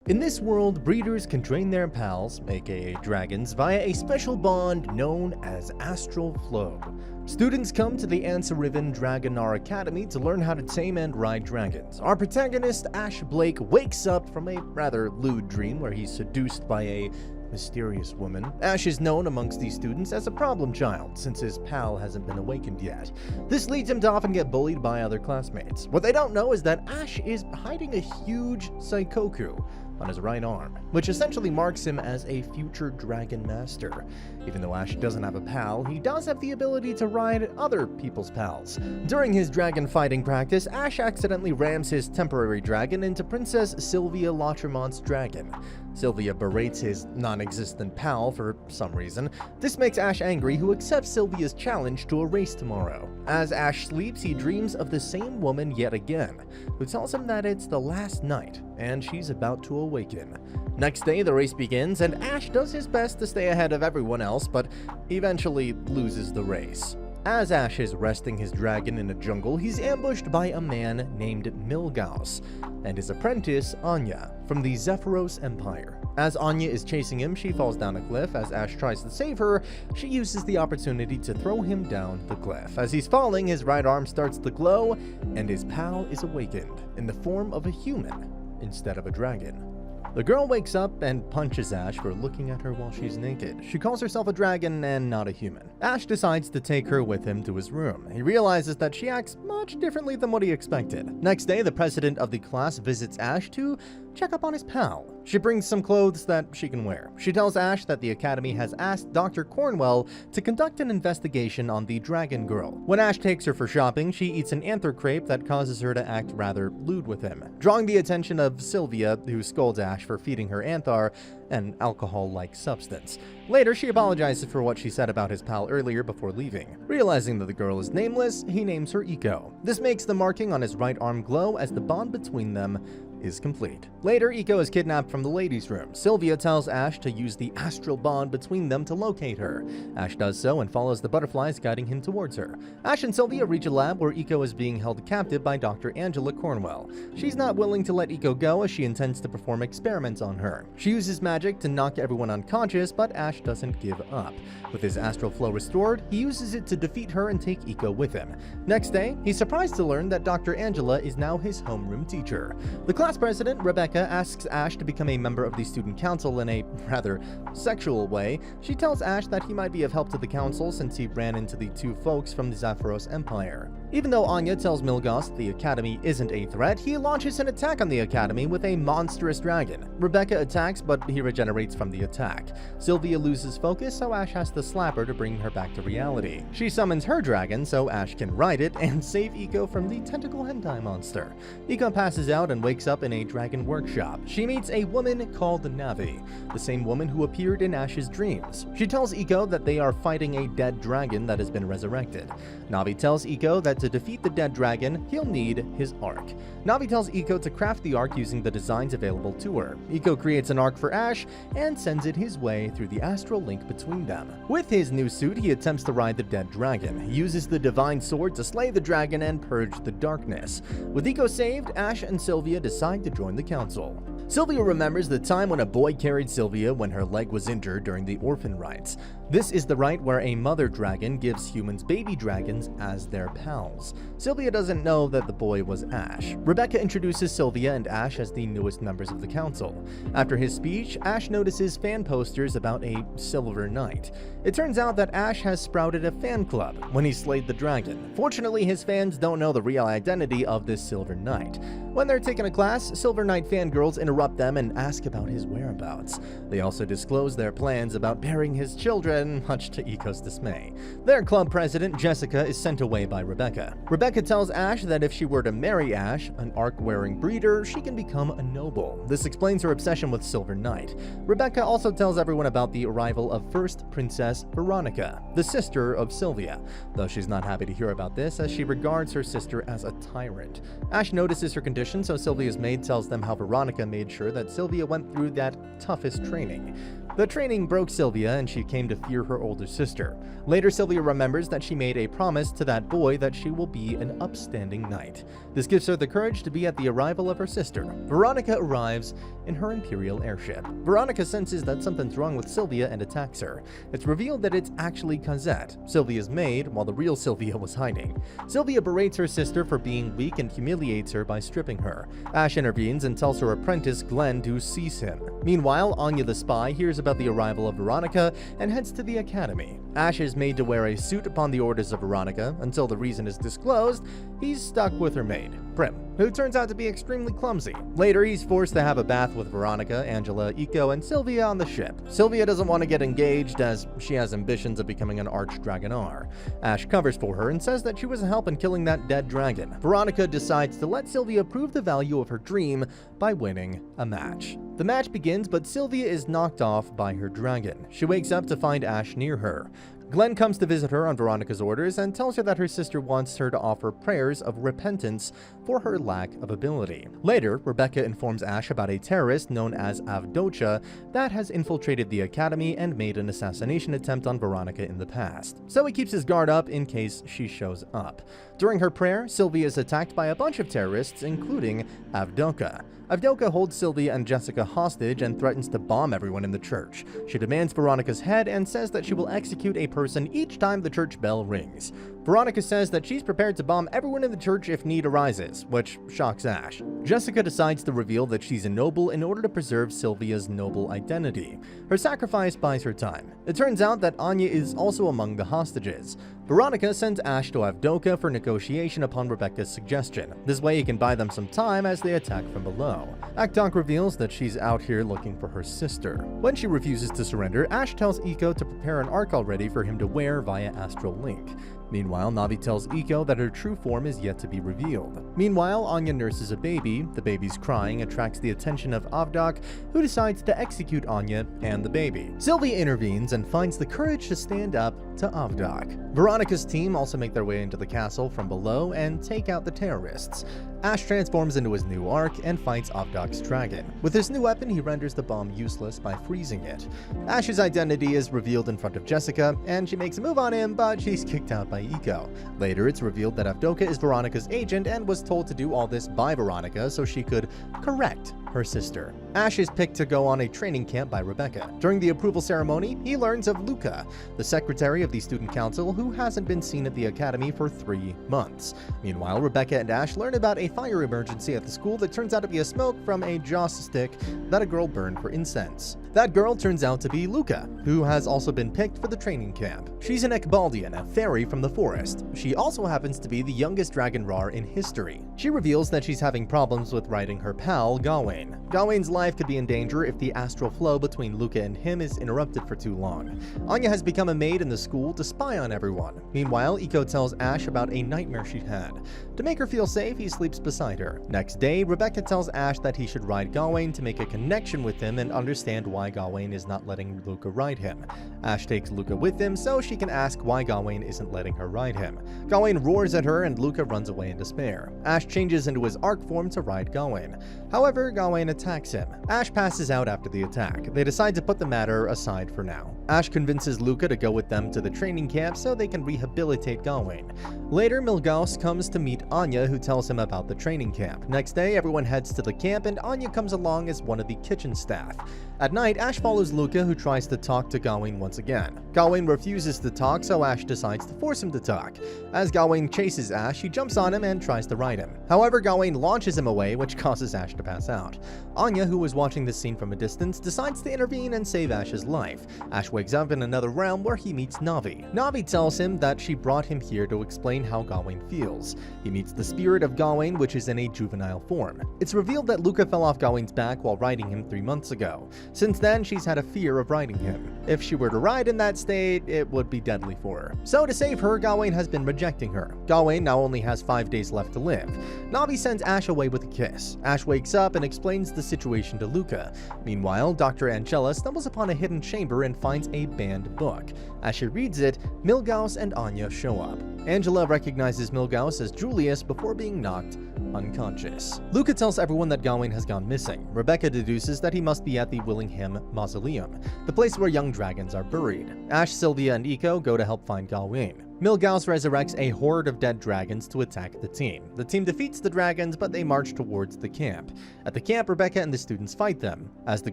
In this world, breeders can train their pals, aka dragons, via a special bond known as astral flow. Students come to the Answer-Riven Dragonar Academy to learn how to tame and ride dragons. Our protagonist, Ash Blake, wakes up from a rather lewd dream where he's seduced by a mysterious woman. Ash is known amongst these students as a problem child, since his pal hasn't been awakened yet. This leads him to often get bullied by other classmates. What they don't know is that Ash is hiding a huge Saikoku on his right arm, which essentially marks him as a future dragon master. Even though Ash doesn't have a pal, he does have the ability to ride other people's pals. During his dragon fighting practice, Ash accidentally rams his temporary dragon into Princess Sylvia Lautremont's dragon. Sylvia berates his non-existent pal for some reason. This makes Ash angry, who accepts Sylvia's challenge to a race tomorrow. As Ash sleeps, he dreams of the same woman yet again, who tells him that it's the last night, and she's about to awaken. Next day, the race begins, and Ash does his best to stay ahead of everyone else, but eventually loses the race. As Ash is resting his dragon in a jungle, he's ambushed by a man named Milgaus and his apprentice, Anya, from the Zephyros Empire. As Anya is chasing him, she falls down a cliff. As Ash tries to save her, she uses the opportunity to throw him down the cliff. As he's falling, his right arm starts to glow, and his pal is awakened in the form of a human instead of a dragon. The girl wakes up and punches Ash for looking at her while she's naked. She calls herself a dragon and not a human. Ash decides to take her with him to his room. He realizes that she acts much differently than what he expected. Next day, the president of the class visits Ash to check up on his pal. She brings some clothes that she can wear. She tells Ash that the academy has asked Dr. Cornwell to conduct an investigation on the dragon girl. When Ash takes her for shopping, she eats an anther crepe that causes her to act rather lewd with him, drawing the attention of Sylvia, who scolds Ash for feeding her anther, an alcohol-like substance. Later, she apologizes for what she said about his pal earlier before leaving. Realizing that the girl is nameless, he names her Iko. This makes the marking on his right arm glow as the bond between them is complete. Later, Iko is kidnapped from the ladies' room. Sylvia tells Ash to use the astral bond between them to locate her. Ash does so and follows the butterflies guiding him towards her. Ash and Sylvia reach a lab where Iko is being held captive by Dr. Angela Cornwell. She's not willing to let Iko go as she intends to perform experiments on her. She uses magic to knock everyone unconscious, but Ash doesn't give up. With his astral flow restored, he uses it to defeat her and take Iko with him. Next day, he's surprised to learn that Dr. Angela is now his homeroom teacher. The class president, Rebecca, asks Ash to become a member of the student council in a rather sexual way. She tells Ash that he might be of help to the council since he ran into the two folks from the Zephyros Empire. Even though Anya tells Milgaus the academy isn't a threat, he launches an attack on the academy with a monstrous dragon. Rebecca attacks, but he regenerates from the attack. Sylvia loses focus, so Ash has to slap her to bring her back to reality. She summons her dragon so Ash can ride it and save Iko from the tentacle hentai monster. Iko passes out and wakes up in a dragon workshop. She meets a woman called Navi, the same woman who appeared in Ash's dreams. She tells Iko that they are fighting a dead dragon that has been resurrected. Navi tells Iko that to defeat the dead dragon, he'll need his arc. Navi tells Iko to craft the arc using the designs available to her. Iko creates an arc for Ash and sends it his way through the astral link between them. With his new suit, he attempts to ride the dead dragon. He uses the divine sword to slay the dragon and purge the darkness. With Iko saved, Ash and Sylvia decide to join the council. Sylvia remembers the time when a boy carried Sylvia when her leg was injured during the orphan rites. This is the rite where a mother dragon gives humans baby dragons as their pals. Sylvia doesn't know that the boy was Ash. Rebecca introduces Sylvia and Ash as the newest members of the council. After his speech, Ash notices fan posters about a Silver Knight. It turns out that Ash has sprouted a fan club when he slayed the dragon. Fortunately, his fans don't know the real identity of this Silver Knight. When they're taking a class, Silver Knight fangirls interrupt them and ask about his whereabouts. They also disclose their plans about burying his children, much to Iko's dismay. Their club president, Jessica, is sent away by Rebecca. Rebecca tells Ash that if she were to marry Ash, an arc-wearing breeder, she can become a noble. This explains her obsession with Silver Knight. Rebecca also tells everyone about the arrival of first Princess Veronica, the sister of Sylvia, though she's not happy to hear about this as she regards her sister as a tyrant. Ash notices her condition, so Sylvia's maid tells them how Veronica made sure that Sylvia went through that toughest training. The training broke Sylvia and she came to fear her older sister. Later, Sylvia remembers that she made a promise to that boy that she will be an upstanding knight. This gives her the courage to be at the arrival of her sister. Veronica arrives in her Imperial airship. Veronica senses that something's wrong with Sylvia and attacks her. It's revealed that it's actually Cosette, Sylvia's maid, while the real Sylvia was hiding. Sylvia berates her sister for being weak and humiliates her by stripping her. Ash intervenes and tells her apprentice Glenn to seize him. Meanwhile, Anya the spy hears about the arrival of Veronica and heads to the academy. Ash is made to wear a suit upon the orders of Veronica. Until the reason is disclosed, he's stuck with her maid, Prim, who turns out to be extremely clumsy. Later, he's forced to have a bath with Veronica, Angela, Iko, and Sylvia on the ship. Sylvia doesn't want to get engaged as she has ambitions of becoming an arch-Dragonar. Ash covers for her and says that she was a help in killing that dead dragon. Veronica decides to let Sylvia prove the value of her dream by winning a match. The match begins, but Sylvia is knocked off by her dragon. She wakes up to find Ash near her. Glenn comes to visit her on Veronica's orders and tells her that her sister wants her to offer prayers of repentance for her lack of ability. Later, Rebecca informs Ash about a terrorist known as Avdocha that has infiltrated the academy and made an assassination attempt on Veronica in the past. So he keeps his guard up in case she shows up. During her prayer, Sylvia is attacked by a bunch of terrorists, including Avdocha. Avdocha holds Sylvia and Jessica hostage and threatens to bomb everyone in the church. She demands Veronica's head and says that she will execute a person each time the church bell rings. Veronica says that she's prepared to bomb everyone in the church if need arises, which shocks Ash. Jessica decides to reveal that she's a noble in order to preserve Sylvia's noble identity. Her sacrifice buys her time. It turns out that Anya is also among the hostages. Veronica sends Ash to Avdocha for negotiation upon Rebecca's suggestion. This way he can buy them some time as they attack from below. Akdok reveals that she's out here looking for her sister. When she refuses to surrender, Ash tells Iko to prepare an arc already for him to wear via Astral Link. Meanwhile, Navi tells Iko that her true form is yet to be revealed. Meanwhile, Anya nurses a baby. The baby's crying attracts the attention of Avdok, who decides to execute Anya and the baby. Sylvia intervenes and finds the courage to stand up to Avdok. Veronica's team also make their way into the castle from below and take out the terrorists. Ash transforms into his new arc and fights Avdok's dragon. With his new weapon, he renders the bomb useless by freezing it. Ash's identity is revealed in front of Jessica, and she makes a move on him, but she's kicked out by Iko. Later, it's revealed that Avdocha is Veronica's agent and was told to do all this by Veronica so she could correct her sister. Ash is picked to go on a training camp by Rebecca. During the approval ceremony, he learns of Luca, the secretary of the student council who hasn't been seen at the academy for 3 months. Meanwhile, Rebecca and Ash learn about a fire emergency at the school that turns out to be a smoke from a joss stick that a girl burned for incense. That girl turns out to be Luca, who has also been picked for the training camp. She's an Ekbaldian, a fairy from the forest. She also happens to be the youngest Dragonrar in history. She reveals that she's having problems with riding her pal, Gawain. Gawain's life could be in danger if the astral flow between Luca and him is interrupted for too long. Anya has become a maid in the school to spy on everyone. Meanwhile, Iko tells Ash about a nightmare she'd had. To make her feel safe, he sleeps beside her. Next day, Rebecca tells Ash that he should ride Gawain to make a connection with him and understand why Gawain is not letting Luca ride him. Ash takes Luca with him so she can ask why Gawain isn't letting her ride him. Gawain roars at her and Luca runs away in despair. Ash changes into his arc form to ride Gawain. However, Gawain attacks him. Ash passes out after the attack. They decide to put the matter aside for now. Ash convinces Luca to go with them to the training camp so they can rehabilitate Gawain. Later, Milgaus comes to meet Anya, who tells him about the training camp. Next day, everyone heads to the camp and Anya comes along as one of the kitchen staff. At night, Ash follows Luca, who tries to talk to Gawain once again. Gawain refuses to talk, so Ash decides to force him to talk. As Gawain chases Ash, he jumps on him and tries to ride him. However, Gawain launches him away, which causes Ash to pass out. Anya, who was watching this scene from a distance, decides to intervene and save Ash's life. Ash wakes up in another realm where he meets Navi. Navi tells him that she brought him here to explain how Gawain feels. He meets the spirit of Gawain, which is in a juvenile form. It's revealed that Luca fell off Gawain's back while riding him 3 months ago. Since then, she's had a fear of riding him. If she were to ride in that state, it would be deadly for her. So to save her, Gawain has been rejecting her. Gawain now only has 5 days left to live. Navi sends Ash away with a kiss. Ash wakes up and explains the situation to Luca. Meanwhile, Dr. Angela stumbles upon a hidden chamber and finds a banned book. As she reads it, Milgaus and Anya show up. Angela recognizes Milgaus as Julius before being knocked unconscious. Luca tells everyone that Gawain has gone missing. Rebecca deduces that he must be at the Willingham Mausoleum, the place where young dragons are buried. Ash, Sylvia, and Eiko go to help find Gawain. Milgauss resurrects a horde of dead dragons to attack the team. The team defeats the dragons, but they march towards the camp. At the camp, Rebecca and the students fight them. As the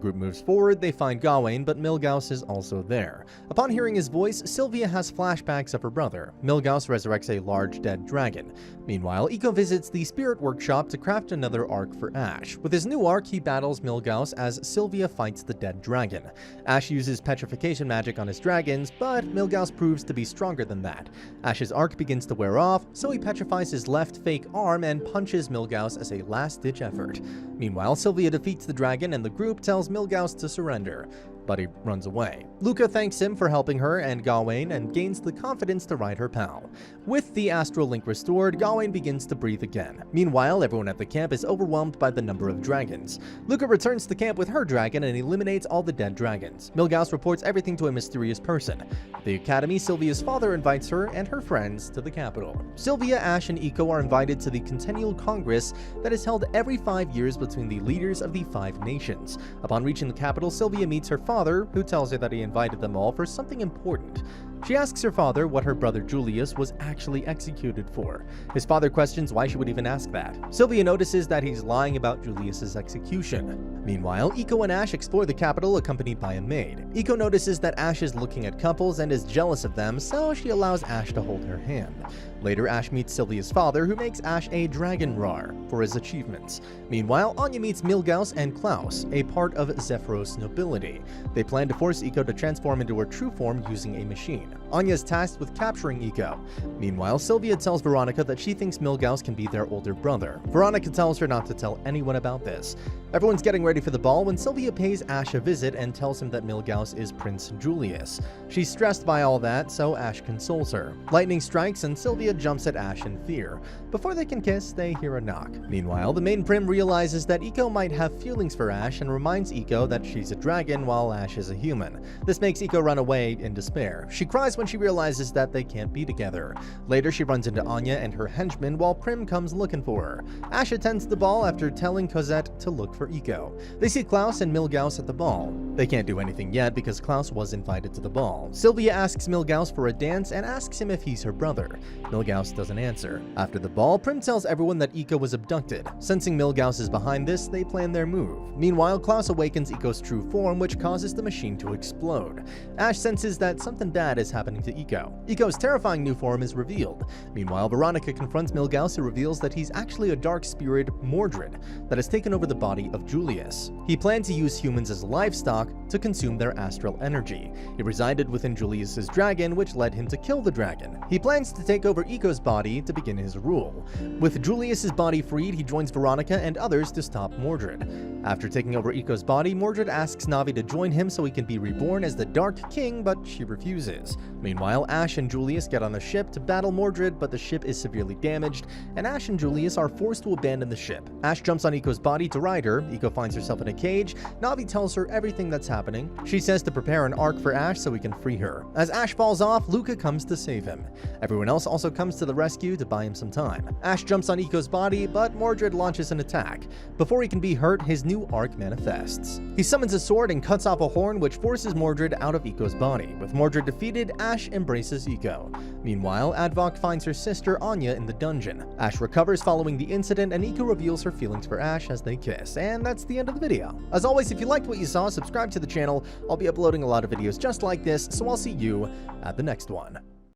group moves forward, they find Gawain, but Milgauss is also there. Upon hearing his voice, Sylvia has flashbacks of her brother. Milgauss resurrects a large dead dragon. Meanwhile, Eiko visits the spirit workshop to craft another arc for Ash. With his new arc, he battles Milgauss as Sylvia fights the dead dragon. Ash uses petrification magic on his dragons, but Milgauss proves to be stronger than that. Ash's arc begins to wear off, so he petrifies his left fake arm and punches Milgauss as a last-ditch effort. Meanwhile, Sylvia defeats the dragon and the group tells Milgauss to surrender, but he runs away. Luca thanks him for helping her and Gawain and gains the confidence to ride her pal. With the astral link restored, Gawain begins to breathe again. Meanwhile, everyone at the camp is overwhelmed by the number of dragons. Luca returns to camp with her dragon and eliminates all the dead dragons. Milgauss reports everything to a mysterious person. At the academy, Sylvia's father invites her and her friends to the capital. Sylvia, Ash, and Eiko are invited to the Centennial Congress that is held every 5 years between the leaders of the 5 nations. Upon reaching the capital, Sylvia meets her father, who tells her that he invited them all for something important. She asks her father what her brother Julius was actually executed for. His father questions why she would even ask that. Sylvia notices that he's lying about Julius's execution. Meanwhile, Eiko and Ash explore the capital accompanied by a maid. Eiko notices that Ash is looking at couples and is jealous of them, so she allows Ash to hold her hand. Later, Ash meets Sylvia's father, who makes Ash a Dragonar for his achievements. Meanwhile, Anya meets Milgauss and Klaus, a part of Zephyros nobility. They plan to force Eiko to transform into her true form using a machine. Anya is tasked with capturing Eiko. Meanwhile, Sylvia tells Veronica that she thinks Milgauss can be their older brother. Veronica tells her not to tell anyone about this. Everyone's getting ready for the ball when Sylvia pays Ash a visit and tells him that Milgauss is Prince Julius. She's stressed by all that, so Ash consoles her. Lightning strikes and Sylvia jumps at Ash in fear. Before they can kiss, they hear a knock. Meanwhile, the main prim realizes that Eiko might have feelings for Ash and reminds Eiko that she's a dragon while Ash is a human. This makes Eiko run away in despair. She cries when she realizes that they can't be together. Later, she runs into Anya and her henchmen while Prim comes looking for her. Ash attends the ball after telling Cosette to look for Eiko. They see Klaus and Milgauss at the ball. They can't do anything yet because Klaus was invited to the ball. Sylvia asks Milgauss for a dance and asks him if he's her brother. Milgauss doesn't answer. After the ball, Prim tells everyone that Eiko was abducted. Sensing Milgauss is behind this, they plan their move. Meanwhile, Klaus awakens Eiko's true form, which causes the machine to explode. Ash senses that something bad is happening to Eiko. Eiko's terrifying new form is revealed. Meanwhile, Veronica confronts Milgauss, who reveals that he's actually a dark spirit, Mordred, that has taken over the body of Julius. He planned to use humans as livestock to consume their astral energy. He resided within Julius's dragon, which led him to kill the dragon. He plans to take over Eiko's body to begin his rule. With Julius's body freed, he joins Veronica and others to stop Mordred. After taking over Eiko's body, Mordred asks Navi to join him so he can be reborn as the Dark King, but she refuses. Meanwhile, Ash and Julius get on a ship to battle Mordred, but the ship is severely damaged, and Ash and Julius are forced to abandon the ship. Ash jumps on Eiko's body to ride her. Eiko finds herself in a cage. Navi tells her everything that's happening. She says to prepare an arc for Ash so he can free her. As Ash falls off, Luca comes to save him. Everyone else also comes to the rescue to buy him some time. Ash jumps on Eiko's body, but Mordred launches an attack. Before he can be hurt, his new arc manifests. He summons a sword and cuts off a horn, which forces Mordred out of Eiko's body. With Mordred defeated, Ash embraces Eiko. Meanwhile, Advok finds her sister Anya in the dungeon. Ash recovers following the incident, and Eiko reveals her feelings for Ash as they kiss. And that's the end of the video. As always, if you liked what you saw, subscribe to the channel. I'll be uploading a lot of videos just like this, so I'll see you at the next one.